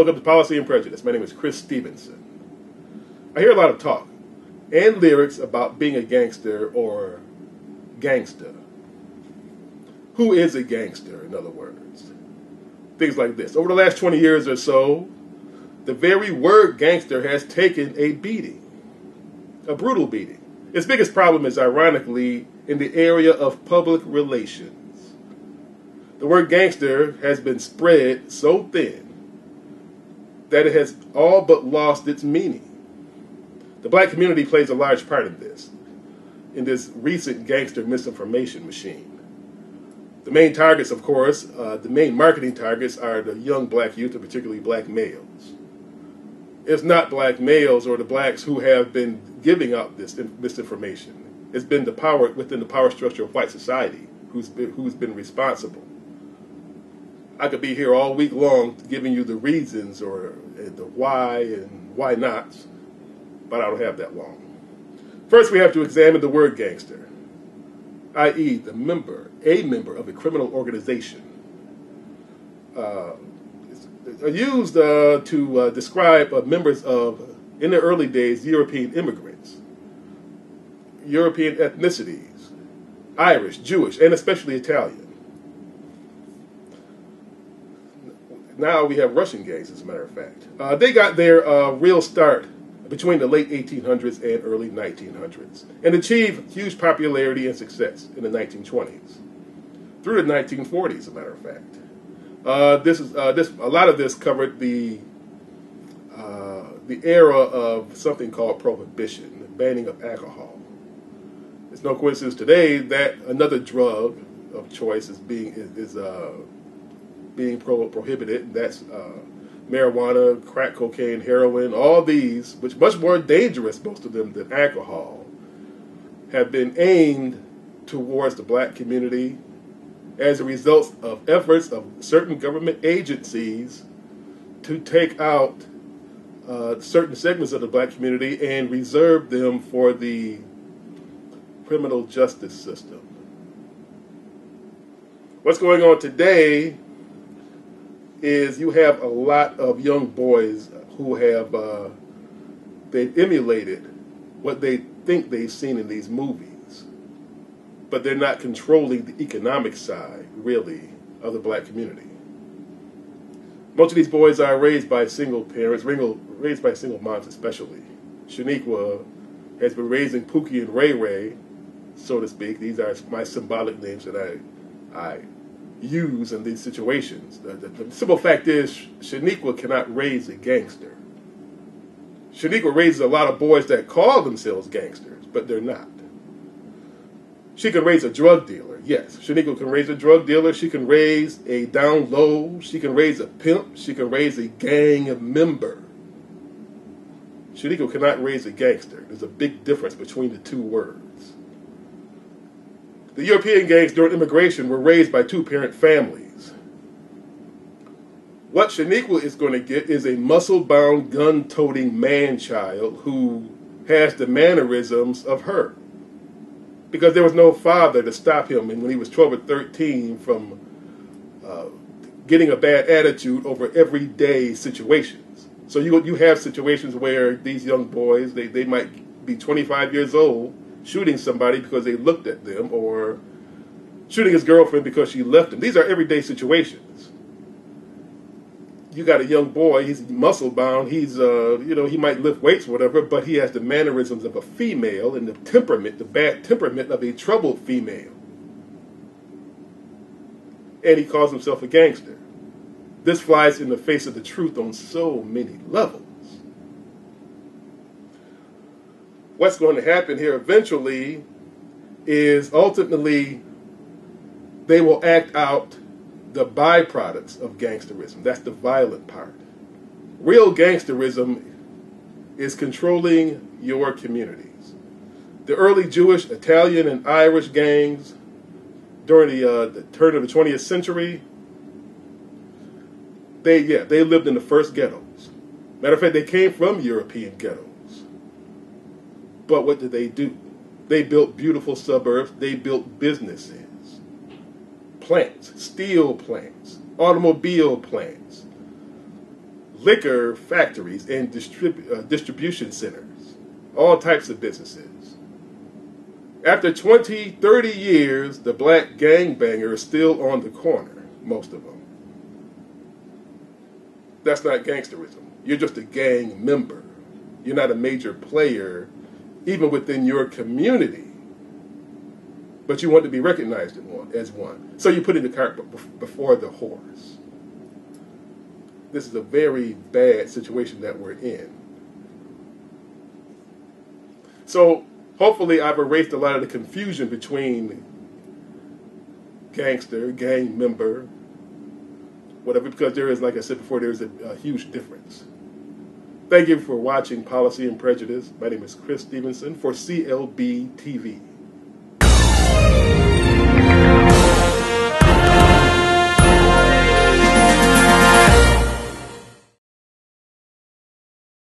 Welcome to Policy and Prejudice. My name is Chris Stevenson. I hear a lot of talk and lyrics about being a gangster or gangsta. Who is a gangster, in other words? Things like this. Over the last 20 years or so, the very word gangster has taken a beating, a brutal beating. Its biggest problem is, ironically, in the area of public relations. The word gangster has been spread so thin that it has all but lost its meaning. The black community plays a large part in this recent gangster misinformation machine. The main targets, of course, the main marketing targets are the young black youth, and particularly black males. It's not black males or the blacks who have been giving out this misinformation. It's been the power within the power structure of white society who's been responsible. I could be here all week long giving you the reasons or the why and why nots, but I don't have that long. First, we have to examine the word gangster, i.e. a member of a criminal organization. Used to describe members of, in the early days, European immigrants, European ethnicities, Irish, Jewish, and especially Italian. Now we have Russian gangs, as a matter of fact. They got their real start between the late 1800s and early 1900s and achieved huge popularity and success in the 1920s through the 1940s, as a matter of fact. A lot of this covered the era of something called prohibition, the banning of alcohol. It's no coincidence today that another drug of choice is being prohibited, and that's marijuana, crack cocaine, heroin. All these, which much more dangerous, most of them, than alcohol, have been aimed towards the black community as a result of efforts of certain government agencies to take out certain segments of the black community and reserve them for the criminal justice system. What's going on today is you have a lot of young boys who have they've emulated what they think they've seen in these movies, but they're not controlling the economic side, really, of the black community. Most of these boys are raised by single parents, raised by single moms especially. Shaniqua has been raising Pookie and Ray Ray, so to speak. These are my symbolic names that I use in these situations. The simple fact is, Shaniqua cannot raise a gangster. Shaniqua raises a lot of boys that call themselves gangsters, but they're not. She can raise a drug dealer, yes. Shaniqua can raise a drug dealer. She can raise a down low. She can raise a pimp. She can raise a gang member. Shaniqua cannot raise a gangster. There's a big difference between the two words. The European gangs during immigration were raised by two-parent families. What Shaniqua is going to get is a muscle-bound, gun-toting man-child who has the mannerisms of her. Because there was no father to stop him when he was 12 or 13 from getting a bad attitude over everyday situations. So you have situations where these young boys, they might be 25 years old, shooting somebody because they looked at them, or shooting his girlfriend because she left him. These are everyday situations. You got a young boy, he's muscle bound, he's, he might lift weights or whatever, but he has the mannerisms of a female and the bad temperament of a troubled female. And he calls himself a gangster. This flies in the face of the truth on so many levels. What's going to happen here eventually is ultimately they will act out the byproducts of gangsterism. That's the violent part. Real gangsterism is controlling your communities. The early Jewish, Italian, and Irish gangs during the turn of the 20th century, they lived in the first ghettos. Matter of fact, they came from European ghettos. But what did they do? They built beautiful suburbs. They built businesses, plants, steel plants, automobile plants, liquor factories and distribution centers, all types of businesses. After 20, 30 years, the black gangbanger is still on the corner, most of them. That's not gangsterism. You're just a gang member. You're not a major player, even within your community. But you want to be recognized as one. So you put in the cart before the horse. This is a very bad situation that we're in. So hopefully I've erased a lot of the confusion between gangster, gang member, whatever, because there is, like I said before, there is a huge difference. Thank you for watching Policy and Prejudice. My name is Chris Stevenson for clbTV.